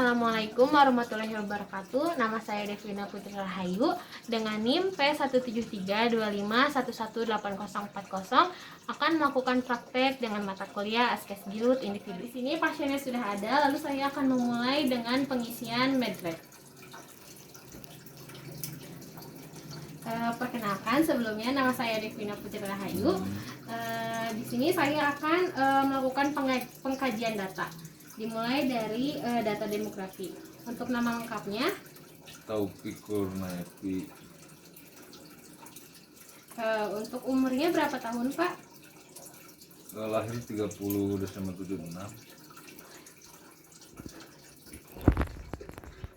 Assalamualaikum warahmatullahi wabarakatuh. Nama saya Devina Putri Rahayu dengan NIM P17325118040 akan melakukan praktek dengan mata kuliah Askes Gilut Individu. Di sini pasiennya sudah ada, lalu saya akan memulai dengan pengisian medlab. Perkenalkan, sebelumnya nama saya Devina Putri Rahayu. Di sini saya akan melakukan pengkajian data. Dimulai dari data demografi. Untuk nama lengkapnya Taufik Kurniawan. Untuk umurnya berapa tahun, Pak? Lahir 30 Desember 76.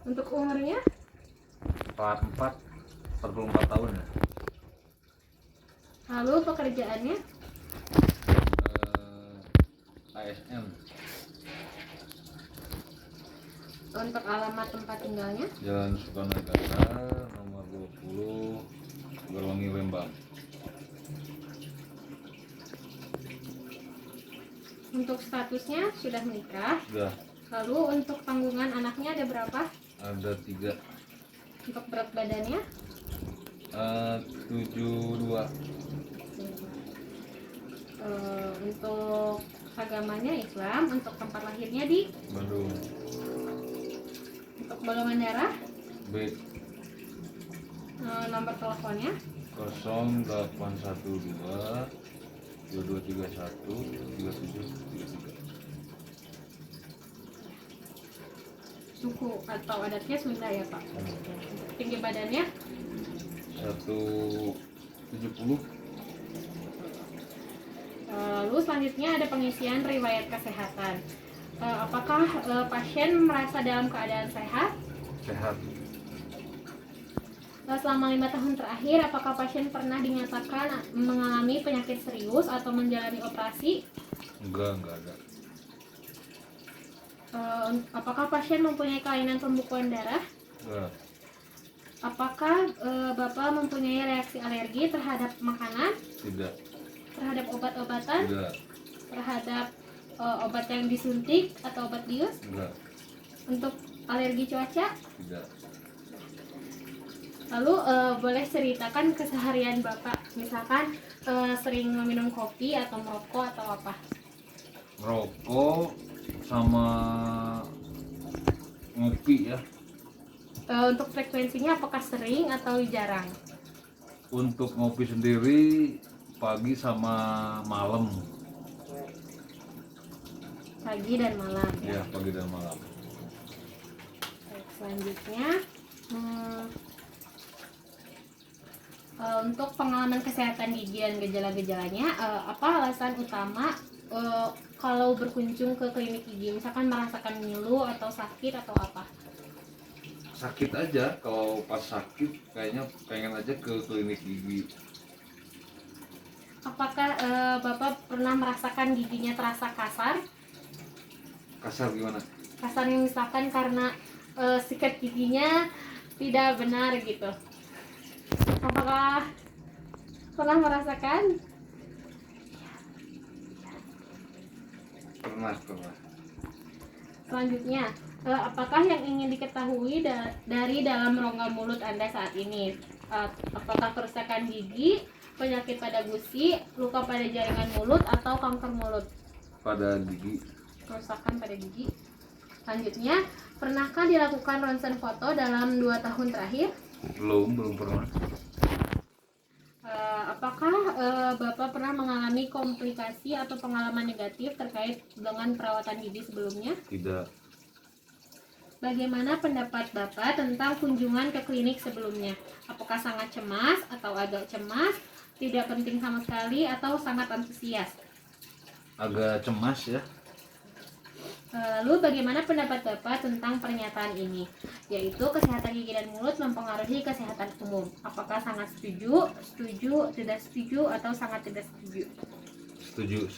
Untuk umurnya 44 tahun ya. Lalu pekerjaannya ASN. Untuk alamat tempat tinggalnya Jalan Sukanagara nomor 20 Gerwangi Lembang. untuk statusnya sudah menikah. Sudah. Lalu untuk tanggungan anaknya ada berapa? Ada 3. Untuk berat badannya 72. Untuk agamanya Islam. Untuk tempat lahirnya di Bandung. Untuk golongan darah B. Nomor teleponnya 0812 2231 3733. suku atau adatnya Sunda ya, Pak. Untuk tinggi badannya 170. Lalu selanjutnya ada pengisian riwayat kesehatan. Apakah pasien merasa dalam keadaan sehat? Sehat. Selama 5 tahun terakhir, apakah pasien pernah dinyatakan mengalami penyakit serius atau menjalani operasi? Enggak ada. Apakah pasien mempunyai kelainan pembekuan darah? Enggak. Apakah Bapak mempunyai reaksi alergi terhadap makanan, Tidak. terhadap obat-obatan, Tidak. terhadap obat yang disuntik atau obat bius? Enggak. Untuk alergi cuaca? Tidak. Lalu boleh ceritakan keseharian Bapak, misalkan sering meminum kopi atau merokok atau apa? Merokok sama ngopi ya. Untuk frekuensinya apakah sering atau jarang? Untuk ngopi sendiri pagi sama malam. Pagi dan malam ya. Ya, pagi dan malam. Baik, selanjutnya untuk pengalaman kesehatan gigi dan gejala-gejalanya, apa alasan utama kalau berkunjung ke klinik gigi, misalkan merasakan ngilu atau sakit atau apa? Sakit aja, kalau pas sakit kayaknya pengen aja ke klinik gigi. Apakah Bapak pernah merasakan giginya terasa kasar? Kasar gimana? Kasarnya misalkan karena sikat giginya tidak benar gitu. Apakah pernah merasakan? Pernah. Selanjutnya, apakah yang ingin diketahui dari dalam rongga mulut Anda saat ini? Apakah kerusakan gigi, penyakit pada gusi, luka pada jaringan mulut, atau kanker mulut? Pada gigi. Kerusakan pada gigi. Selanjutnya, pernahkah dilakukan ronsen foto dalam 2 tahun terakhir? Belum pernah. Apakah Bapak pernah mengalami komplikasi atau pengalaman negatif terkait dengan perawatan gigi sebelumnya? Tidak. Bagaimana pendapat Bapak tentang kunjungan ke klinik sebelumnya? Apakah sangat cemas atau agak cemas, tidak penting sama sekali, atau sangat antusias? Agak cemas ya. Lalu bagaimana pendapat Bapak tentang pernyataan ini? Yaitu kesehatan gigi dan mulut mempengaruhi kesehatan umum. Apakah sangat setuju, tidak setuju, atau sangat tidak setuju? Setuju.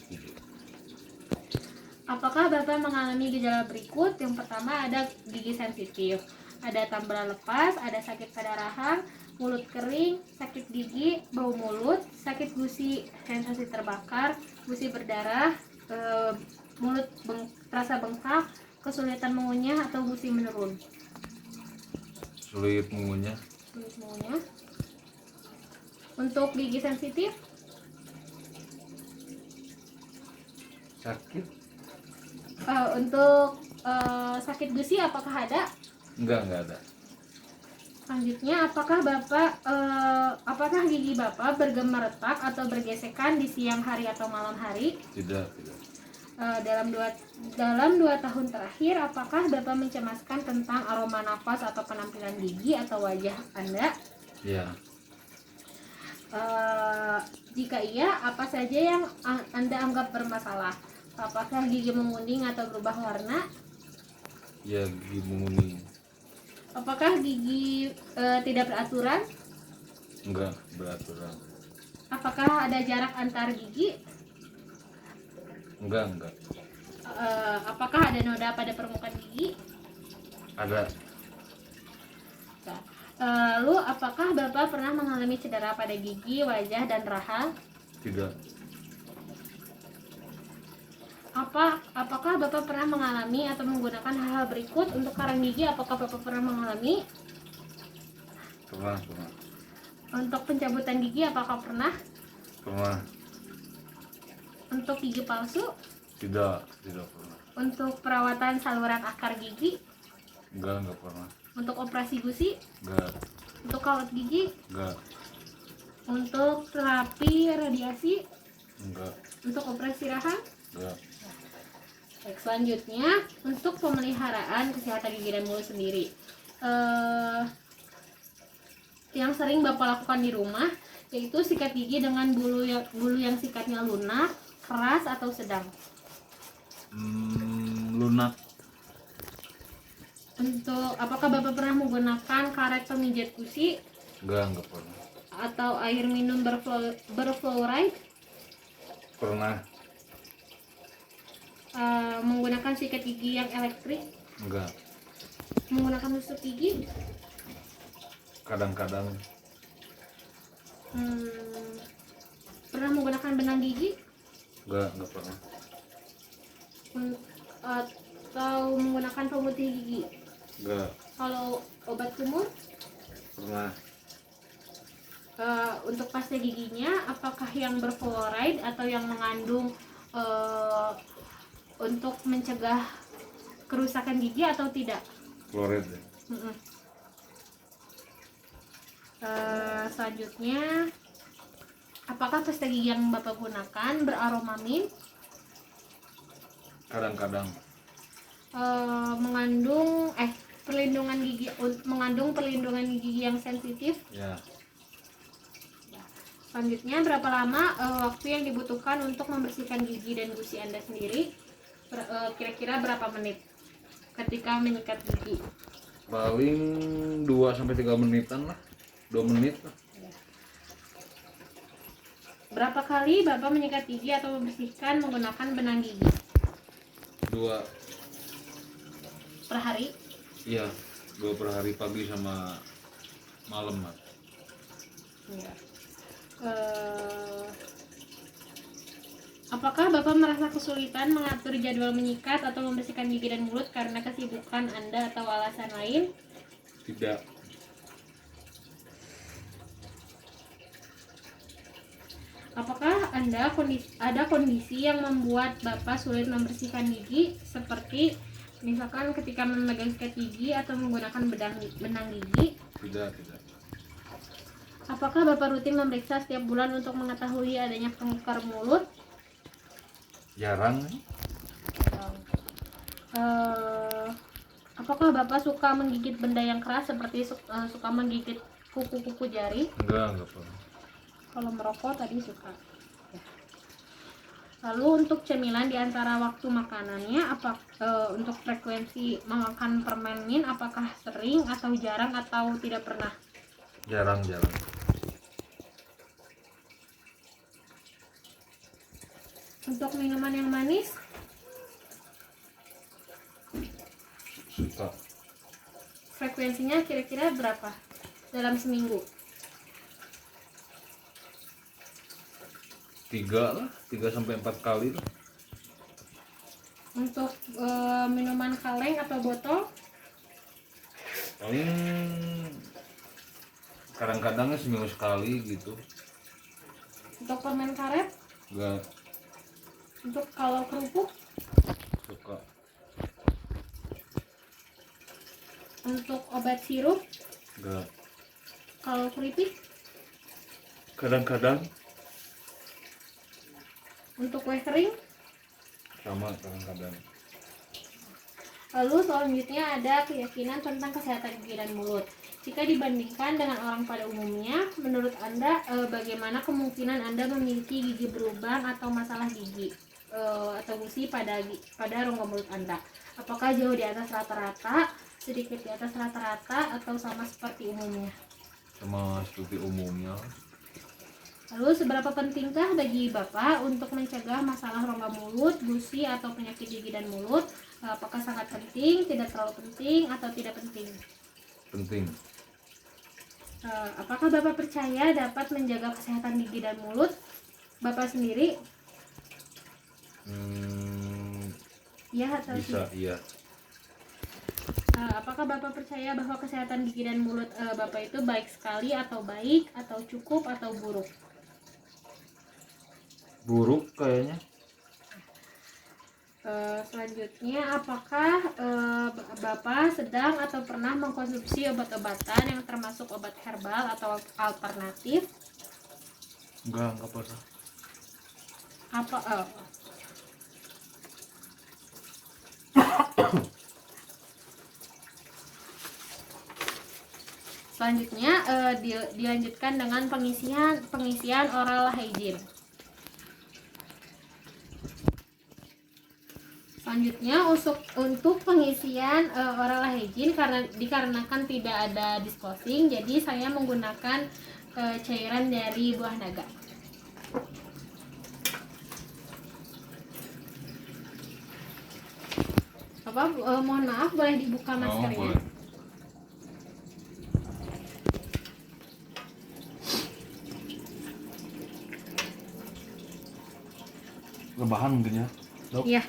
Apakah Bapak mengalami gejala berikut? Yang pertama ada gigi sensitif, ada tambelan lepas, ada sakit pada rahang, mulut kering, sakit gigi, bau mulut, sakit gusi, sensasi terbakar, gusi berdarah, mulut terasa bengkak, kesulitan mengunyah atau gusi menurun? Sulit mengunyah. Sulit mengunyah. Untuk gigi sensitif? Sakit? Untuk sakit gusi apakah ada? Enggak ada. Selanjutnya, apakah gigi Bapak bergema retak atau bergesekan di siang hari atau malam hari? Tidak. Dalam 2 tahun terakhir, apakah Bapak mencemaskan tentang aroma nafas atau penampilan gigi atau wajah Anda? Ya. Jika iya, apa saja yang Anda anggap bermasalah? Apakah gigi menguning atau berubah warna? Ya, gigi menguning. Apakah gigi tidak beraturan? Enggak beraturan. Apakah ada jarak antar gigi? Enggak. Apakah ada noda pada permukaan gigi? Ada. Nah, lalu apakah Bapak pernah mengalami cedera pada gigi, wajah, dan rahang? Tidak. Apakah Bapak pernah mengalami atau menggunakan hal-hal berikut untuk karang gigi? Apakah Bapak pernah mengalami? Pernah. Untuk pencabutan gigi apakah pernah? Pernah. Untuk gigi palsu? Tidak pernah. Untuk perawatan saluran akar gigi? Enggak pernah. Untuk operasi gusi? Enggak. Untuk kawat gigi? Enggak. Untuk terapi radiasi? Enggak. Untuk operasi rahang? Enggak. Baik, selanjutnya untuk pemeliharaan kesehatan gigi dan mulut sendiri, yang sering Bapak lakukan di rumah yaitu sikat gigi dengan bulu yang sikatnya lunak, keras, atau sedang. Lunak. Untuk apakah Bapak pernah menggunakan karet pemijat gusi Enggak pernah. atau air minum berfluoride? Pernah. Menggunakan sikat gigi yang elektrik? Enggak. Menggunakan tusuk gigi? Kadang-kadang. Pernah menggunakan benang gigi? Enggak pernah. Atau menggunakan pemutih gigi? Enggak. Kalau obat kumur? Pernah. Untuk pasta giginya apakah yang berfluoride atau yang mengandung untuk mencegah kerusakan gigi atau tidak? Fluoride. Selanjutnya, apakah pasta gigi yang Bapak gunakan beraroma mint? Kadang-kadang. Mengandung perlindungan gigi yang sensitif? Ya. Selanjutnya, berapa lama waktu yang dibutuhkan untuk membersihkan gigi dan gusi Anda sendiri? Kira-kira berapa menit ketika menyikat gigi? Paling 2-3 menitan lah. 2 menit lah. Berapa kali Bapak menyikat gigi atau membersihkan menggunakan benang gigi? 2. Per hari? Iya, 2 per hari, pagi sama malam mas. Ya. Apakah Bapak merasa kesulitan mengatur jadwal menyikat atau membersihkan gigi dan mulut karena kesibukan Anda atau alasan lain? Tidak. Apakah ada kondisi yang membuat Bapak sulit membersihkan gigi, seperti misalkan ketika memegang sikat gigi atau menggunakan benang gigi? Tidak. Apakah Bapak rutin memeriksa setiap bulan untuk mengetahui adanya kanker mulut? Jarang. Apakah Bapak suka menggigit benda yang keras seperti suka menggigit kuku-kuku jari? Enggak pernah. Kalau merokok tadi suka. Lalu untuk cemilan di antara waktu makanannya, untuk frekuensi memakan permen mint, apakah sering atau jarang atau tidak pernah? Jarang. Untuk minuman yang manis, Suka. frekuensinya kira-kira berapa dalam seminggu? 3 sampai 4 kali lah. Untuk minuman kaleng atau botol, Paling kadang-kadangnya seminggu sekali gitu. untuk permen karet, Nggak untuk kalau kerupuk, suka. untuk obat sirup, Nggak. kalau keripik, Kadang-kadang untuk kue kering. sama kadang-kadang. Lalu selanjutnya ada keyakinan tentang kesehatan gigi dan mulut. Jika dibandingkan dengan orang pada umumnya, menurut Anda bagaimana kemungkinan Anda memiliki gigi berlubang atau masalah gigi atau gusi pada rongga mulut Anda? Apakah jauh di atas rata-rata, sedikit di atas rata-rata, atau sama seperti umumnya? Sama seperti umumnya. Lalu seberapa pentingkah bagi Bapak untuk mencegah masalah rongga mulut, gusi, atau penyakit gigi dan mulut? Apakah sangat penting, tidak terlalu penting, atau tidak penting? Penting. Apakah Bapak percaya dapat menjaga kesehatan gigi dan mulut Bapak sendiri? Ya atau Bisa, tidak? iya. Apakah Bapak percaya bahwa kesehatan gigi dan mulut Bapak itu baik sekali, atau baik, atau cukup, atau buruk? Buruk kayaknya. Selanjutnya, apakah Bapak sedang atau pernah mengkonsumsi obat-obatan yang termasuk obat herbal atau alternatif? Enggak pernah. Apa Selanjutnya dilanjutkan dengan pengisian oral hygiene. Selanjutnya untuk pengisian oral hygiene dikarenakan tidak ada disposing, jadi saya menggunakan cairan dari buah naga. Mohon maaf, boleh dibuka maskernya? Boleh. Rebahan mungkin ya, Dok? Iya.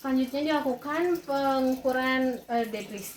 Selanjutnya dilakukan pengukuran debris.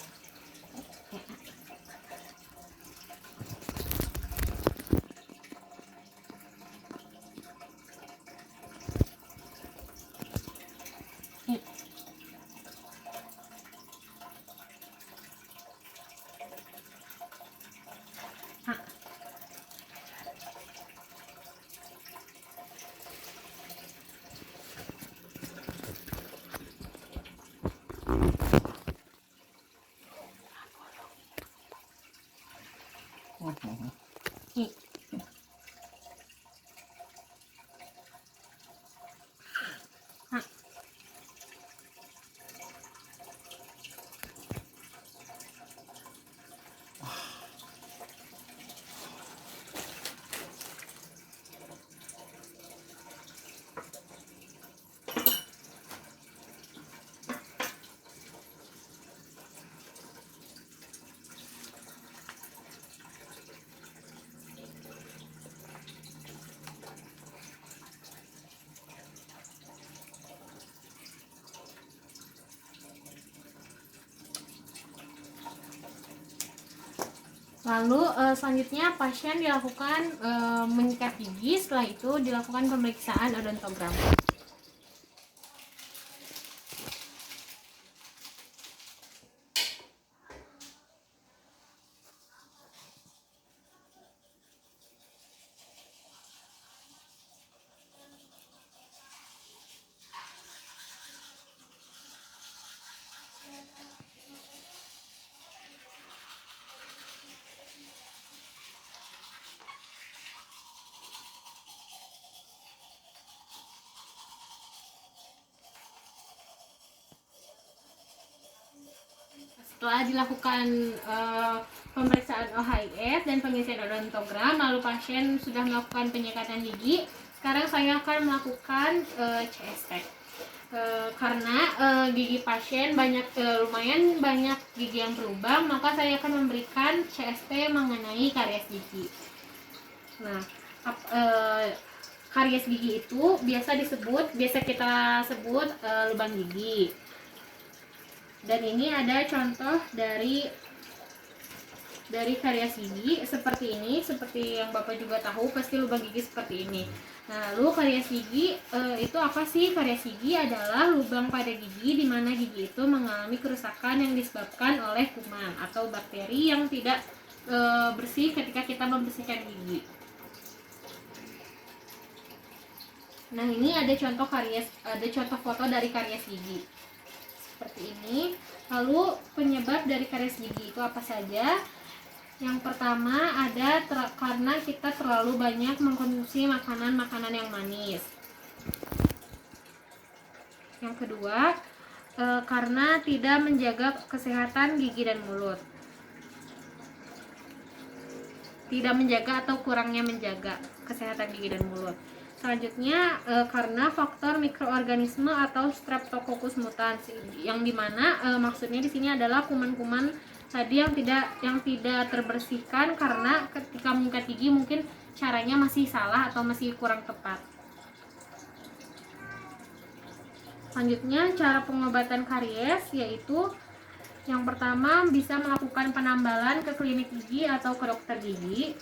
Lalu selanjutnya pasien dilakukan menyikat gigi, setelah itu dilakukan pemeriksaan odontogram. Setelah dilakukan pemeriksaan OHIS dan pengisian odontogram, lalu pasien sudah melakukan penyekatan gigi. Sekarang saya akan melakukan CST. Karena gigi pasien lumayan banyak gigi yang berlubang, maka saya akan memberikan CST mengenai karies gigi. Nah, karies gigi itu biasa kita sebut lubang gigi. Dan ini ada contoh dari karies gigi seperti ini, seperti yang Bapak juga tahu pasti lubang gigi seperti ini. Nah, lalu karies gigi itu apa sih? Karies gigi adalah lubang pada gigi di mana gigi itu mengalami kerusakan yang disebabkan oleh kuman atau bakteri yang tidak bersih ketika kita membersihkan gigi. Nah, ini ada contoh foto dari karies gigi seperti ini. Lalu penyebab dari karies gigi itu apa saja? Yang pertama karena kita terlalu banyak mengkonsumsi makanan yang manis. Yang kedua, karena tidak menjaga kesehatan gigi dan mulut. Tidak menjaga atau kurangnya menjaga kesehatan gigi dan mulut. Selanjutnya karena faktor mikroorganisme atau Streptococcus mutans, yang dimana maksudnya di sini adalah kuman-kuman tadi yang tidak terbersihkan karena ketika menyikat gigi mungkin caranya masih salah atau masih kurang tepat. Selanjutnya cara pengobatan karies yaitu yang pertama bisa melakukan penambalan ke klinik gigi atau ke dokter gigi.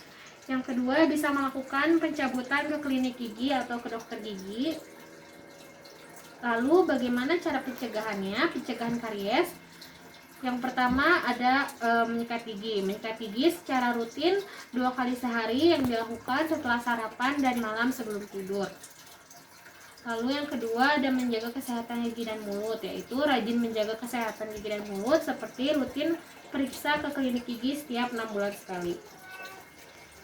Yang kedua bisa melakukan pencabutan ke klinik gigi atau ke dokter gigi. Lalu bagaimana cara pencegahannya? Pencegahan karies. Yang pertama ada menyikat gigi. Menyikat gigi secara rutin 2 kali sehari yang dilakukan setelah sarapan dan malam sebelum tidur. Lalu yang kedua ada menjaga kesehatan gigi dan mulut, yaitu rajin menjaga kesehatan gigi dan mulut seperti rutin periksa ke klinik gigi setiap 6 bulan sekali.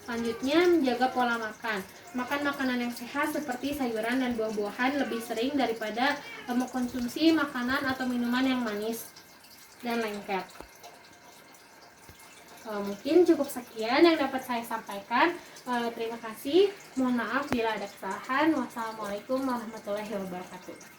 Selanjutnya menjaga pola makan. Makan makanan yang sehat seperti sayuran dan buah-buahan lebih sering daripada mengkonsumsi makanan atau minuman yang manis dan lengket. Mungkin cukup sekian yang dapat saya sampaikan. Terima kasih. Mohon maaf bila ada kesalahan. Wassalamualaikum warahmatullahi wabarakatuh.